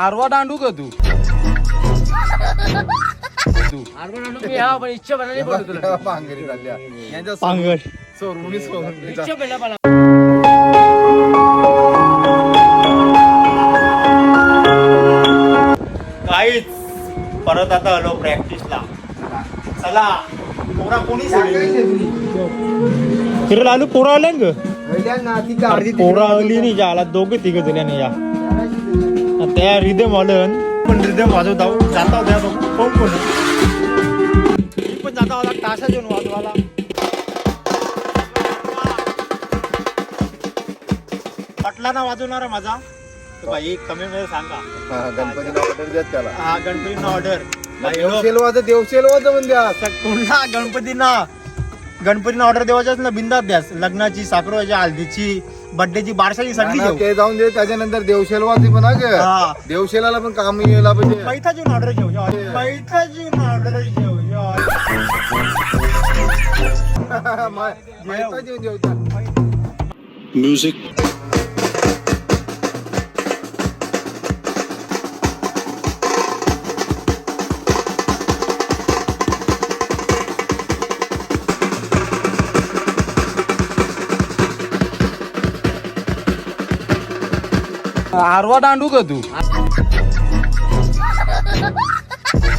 आरवा दांडू का तू आरवा दांडू मी हा पण इच्छा बनायला बोलतो तुला पांगरी झाल्या यांच्या पांगड सोडून सोडून इच्छा पहिला मला काहीच परत आता आलो प्रॅक्टिसला. चला पोरा कोणी फिरला आलो पोरा आले ग पोरा आली नाही ज्याला दोघे तिघ जण या त्या रिदम आलं पण रिदम वाजवता जाता होत्या कोण कोण मी पण जाता होता ताशा घेऊन वाजवायला. पटला ना वाजवणार माझा तर भाई कमी मध्ये सांगा. गणपतीला ऑर्डर द्यात त्याला. हा गणपतींना ऑर्डर देवशेल वाज म्हणजे पुन्हा गणपतींना ऑर्डर देवायच्याच ना बिंदात द्यास. लग्नाची साखरवाची हल्दीची बर्थडेची बारशाची सगळी घेऊ. ते जाऊन दे त्याच्यानंतर देवशेल वाज पण हा. देवशेला पण काम यायला पाहिजे. पैठाची ऑर्डर घेऊ पैठाची ऑर्डर घेऊ म्युझिक आरवा दांडू का तू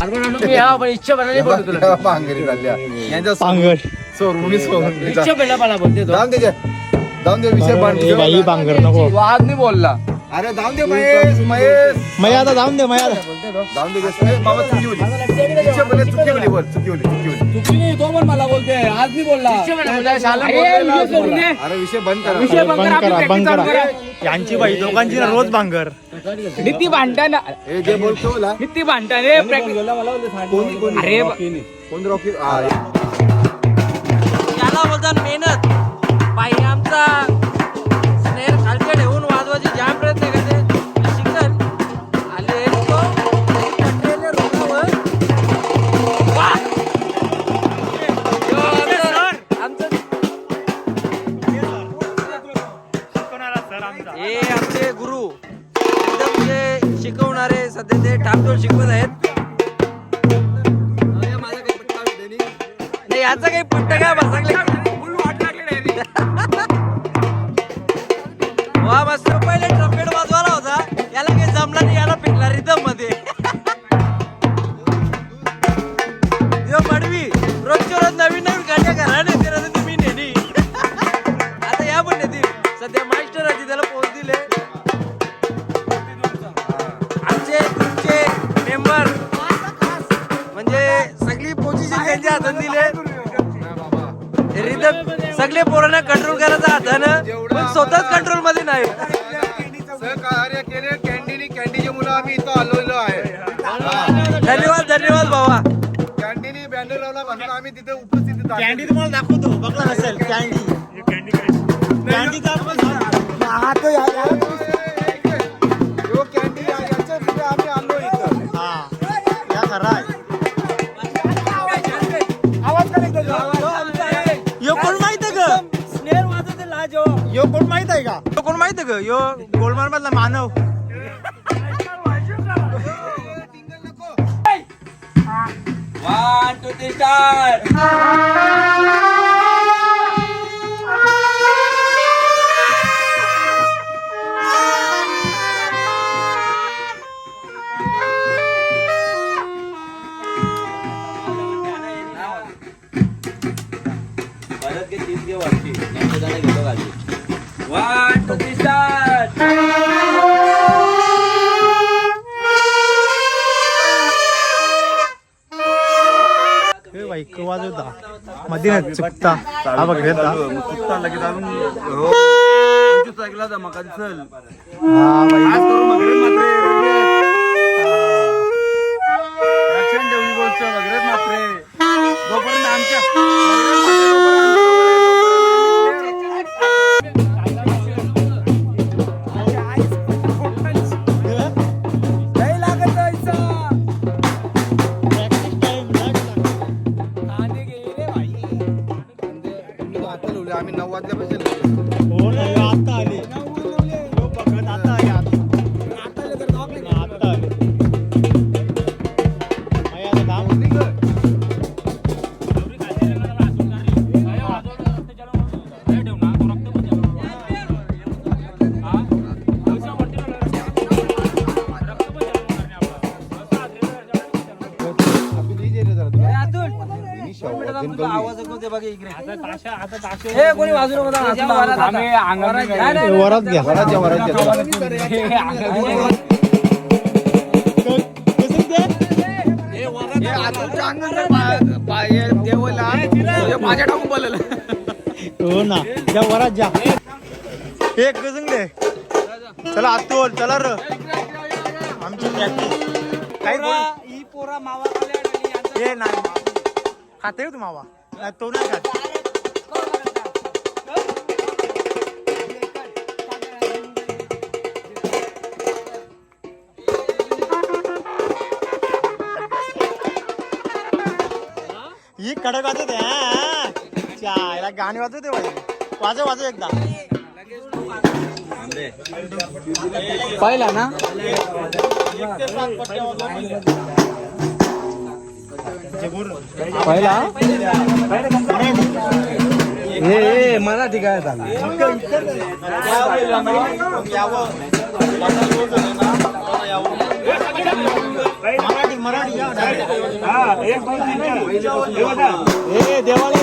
आरवा दांडू मी हा पण इच्छा बनायला बोलतो तुला पांगरी झाल्या यांच्या पांगड सोडून सोडून इच्छा पहिला मला बोलते तो जाऊन दे विषय बंद. बाई पांगर नको वाद नाही बोलला. अरे जाऊन दे महेश मग आता जाऊन दे मग जाऊन दे बाबा चुकी होली चुकी होली बोल चुकी होली चुकी नाही तो पण मला बोलते आज नाही बोलला अरे विषय बंद करा बंद करा यांची बाई दोघांची ना रोज बांगर निती भांडण हे जे बोलतो ना निती भांडण रे अरे कोण रॉकी याला बोलतात मेहनत बाई आमचा स्नेर खालच्या ठेवून वाजवायची जाम प्रयत्न करते शिकल आले तो कटलेले रोगावर वाह! आमचं हे आमचे गुरु एकदम जे शिकवणारे सध्या ते ठामठोर शिकवत आहेत. नाही याचा काही पट्टा काय बसले वा मस्त पहिले ट्रम्पेट वाजवायला होता याला काही जमला नाही याला फेकला रिदम मध्ये मडवी रोजच्या रोज नवीन नवीन गाड्या घराने येते तुम्ही नेली आता या पण नेतील सध्या मास्टर आहे त्याला पोच दिले आमचे तुमचे मेंबर म्हणजे सगळी पोझिशन त्यांच्या हातात दिले. रिदम सगळे पोरांना कंट्रोल करायचा हातानं पण स्वतःच कंट्रोल मध्ये नाही. सहकार्य केले कॅन्टीचे मुलं आम्ही इथं आलेलो आहे. धन्यवाद धन्यवाद बाबा. कॅन्टीनी बॅनर लावला म्हणून आम्ही तिथे उपस्थित कॅन्डी तुम्हाला दाखवतो बघला नसेल कॅन्डी कॅन्डीचा कॅन्टीन आम्ही आलो इथं. हा या खरा आहे. यो कोण माहित आहे का स्नेर वाजवते लाज हो. यो कोण माहित आहे का यो कोण माहित आहे का यो गोलमाल मधला मानव. 1 2 3 स्टार्ट. परत के 3 घे वाटते यांचे गाणे घेतो गाडी 1 2 3 स्टार्ट. हे बाई कवाज होता मध्ये ना चुकता हा बघ घेता चुकता लगेच अजून हो 25 ऐकला धमाका दिसल. हा बाई आज करू मग मात्र रक्षण देवी गोष्ट वगैरे मात्र जोपर्यंत आमच्या आम्ही 9 वाजल्यापासून हो ना आता आली बघत आता हे कोणी वाजू नको वरात घ्या माझ्या टाकून बोललेलं हो ना ज्या वरात जा एक गजंगले चला अतुल चला र आमची प्रॅक्टिस काही ही पोरा मावा हे नाही खाते तू मावा नाही तो नाही खात ही कडक वाजवते याला गाणी वाजवते वाजव वाजव एकदा पहिला ना पहिला हे मराठी काय मराठी मराठी देवाला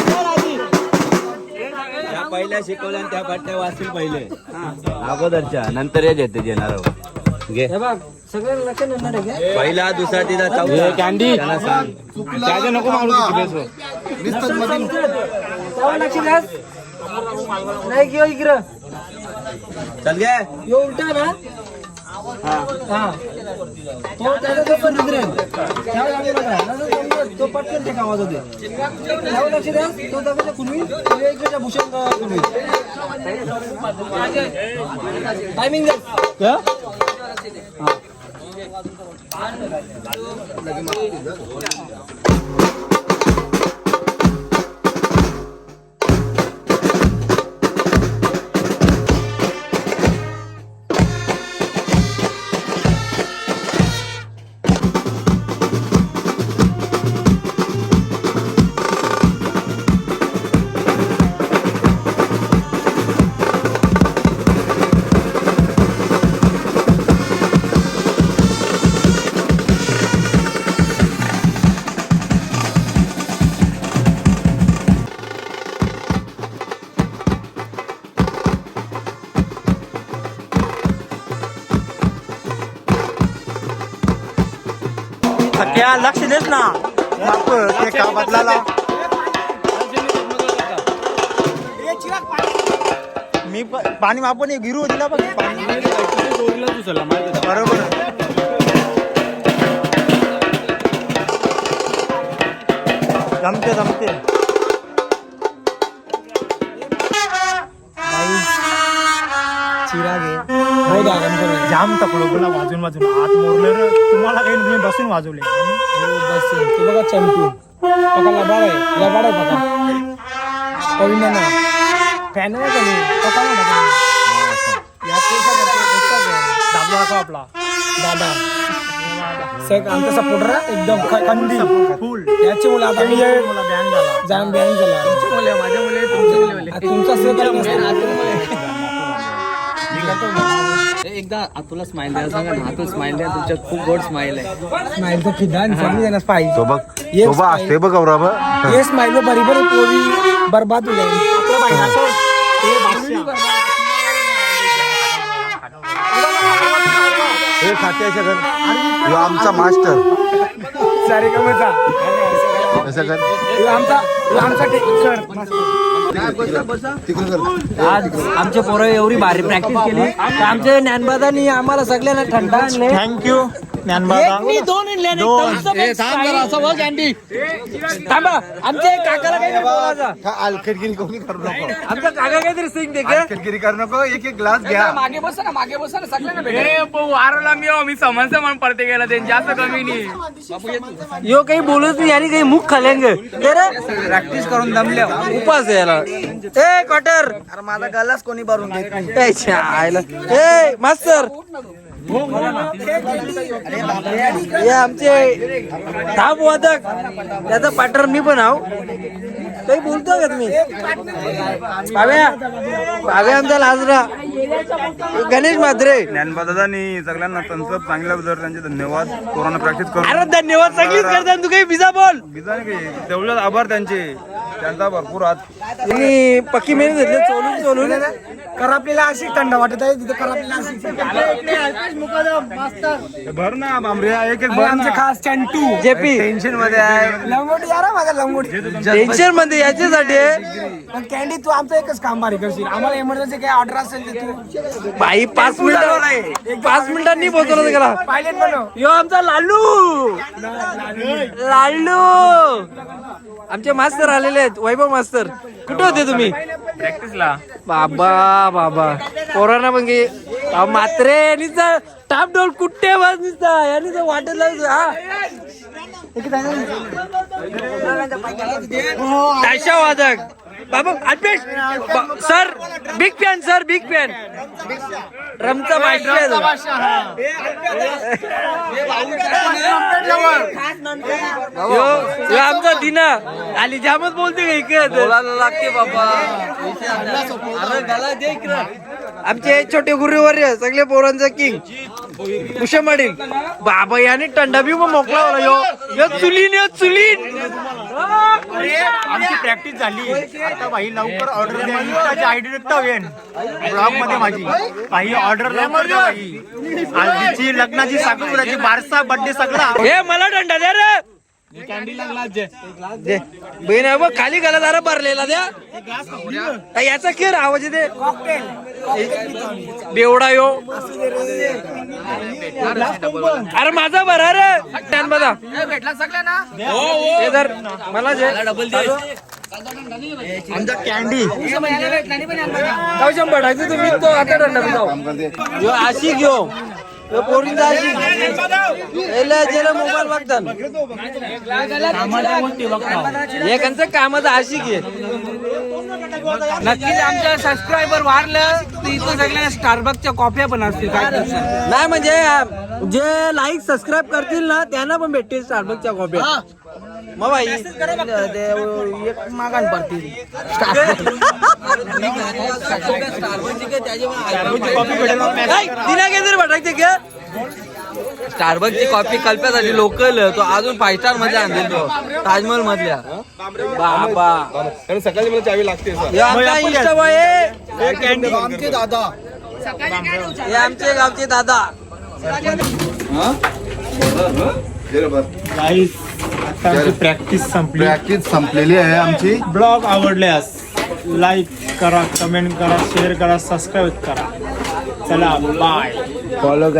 पहिल्या शिकवल्या त्या पाट्या वाचतील पहिले अगोदरच्या नंतर हे घेते येणार घे पहिला दुसरा तिचा चौथा कॅन्डी त्याचं नको मारू नाही किंवा इकडं चल घे यो उलटा ना हा तो त्याचा तो पण उतरेल त्याला लागू नका तो पटकन ते आवाज होते त्यावर लक्ष द्या तो दाखवता कुणवी वेगवेगळ्या भूषण कुणवी टायमिंग द्या क्या लक्ष देस ना बाप ते का बदलाला मी पाणी आपण गिरू दिला बघ बरोबर जमते जमते जाम तकलो बोला वाजून वाजून आत मोरले रे तुम्हाला काही तुम्ही बसून वाजवले बस तू बघा चॅम्पियन पका लबाड आहे पका कविना ना फॅन आहे का मी पका ना दाबला का आपला दादा आमचा सपोर्टर एकदम कंदी फुल याची मुलं आता मला बॅन झाला जाम बॅन झाला माझ्या मुले तुमच्या मुले तुमचा सहकार्य एकदा तुला स्माइल द्या सांगा ना तू स्माइल द्या तुमच्यात खूप गोड स्माइल आहे स्माइल तो खिदा इंसान देना पाहिजे तो बघ असते बघ गौरव ये स्माइल बरोबर पोरी बर्बाद हो जाएगी आपल्या बहिणाचं हे खाते सगळं आमचा मास्टर सारे कमचा आमचा आज आमच्या पोरं एवढी भारी प्रॅक्टिस केली तर आमच्या ज्ञानबादांनी आम्हाला सगळ्यांना थंडा आणले थँक्यू ज्ञानबादा थांबा आमच्या काकाला काही बोलायचं अलखटगिरी कोणी करू नको आमचा काका काहीतरी सिंग दे अलखटगिरी करू नको एक ग्लास घ्या मागे बसा ना सगळ्यांना वारला मी समजतं म्हणून पडते गेला ते जास्त कमी नाही यो काही बोलत नाही आणि काही मुख खालेंगे प्रॅक्टिस करून दमल्या उपास याला ए कॉटर अरे माझा गलास कोणी भरून देत आयला ए मास्तर हे आमचे धाप वादक त्याचा पार्टनर मी पण आहो काही बोलतो का तुम्ही पाव्या आमचा लाजरा गणेश मात्रे. ज्ञानबादानी सगळ्यांना त्यांचं चांगल्याबद्दल त्यांचे धन्यवाद. कोरोना प्रॅक्टिस करून अरे धन्यवाद सगळीच करतात. तू काही बिजा बोल. तेवढेच आभार त्यांचा भरपूर हात. तुम्ही पक्की मेहनत घेतली चोलून करापलेला अशी थंड वाटत आहे तिथे करापलेला भर ना बांबऱ्या एक भर आमचे खास चंटू जेपी टेन्शन मध्ये आहे. लंगोटी यार माझा लंगोटी टेन्शन मध्ये याच्यासाठी पण कॅन्डी तू आमचं एकच काम बारीक करशील. आम्हाला इमर्जन्सी काय ऑर्डर असेल तर तू बाई 5 मिनिटांनी पोहोचवलं त्याला. पायलट बनव. यो आमचा लालू आमचे मास्तर आलेले आहेत. वैभव मास्तर कुठे होते तुम्ही? प्रॅक्टिसला बाबा कोरोना पण गे मात्रे निचा टाप डोल कुठे बस निचा यानी तर वाटत लागतो. हा ताशा वादक बाबा अल्पेश सर बिग फॅन रमचा बादशाह यो आमचा दिना आली जामच बोलते का इकडे बोलायला लागते बाबा. आमचे छोटे गुरुवर्य सगळे पोरांचा किंग कुशमाडील बाबा याने टंडा बी मग मोकळा होला. यो चुलीन आमची प्रॅक्टिस झाली. आता भाई लवकर ऑर्डर द्या. आयडी ब्लॉग मध्ये माझी काही ऑर्डर लवकर द्या भाई. हल्दीची लग्नाची साखरपुड्याची बारसा बर्थडे सगळा. हे मला दंडा द्या रे. दे बहीण आहे बघ खाली गला जरा भरलेला द्या. याचा खेळ आवाज येते बेवडा यो. अरे माझा भरा रे टॅन बघा भेटला सगळ्यांना हे धर मला जे कॅन्डी काय शंभर टाकते तुम्ही तो आता दंडा जाऊ यो आशिक यो पोरींचा आशिक जेला मोबाईल बघतात एकांचं कामाचं आशिक आहे. नक्कीच आमच्या सबस्क्रायबर वाढलं तर इथं सगळ्यांना स्टारबक्सच्या कॉफ्या पण असतील. नाही म्हणजे जे लाईक सबस्क्राईब करतील ना त्यांना पण भेटतील स्टारबक्सच्या कॉफ्या. मग भाई एक मागान पडतील. दिना घेतली भटायचे का स्टारबक्सची कॉफी कल्प्यासाठी लोकल तो अजून 5 स्टार मध्ये आणतील तो ताजमहल मधल्या. बाबा सकाळी मला चावी लागते. हे आमचा इंस्टा बॉय आहे. आमचे दादा हे आमचे गावचे दादा. गाईस आता आमची प्रॅक्टिस संपली. प्रॅक्टिस संपलेली आहे आमची. ब्लॉग आवडल्यास लाईक करा, कमेंट करा, शेअर करा, सबस्क्राईब करा. चला बाय. फॉलो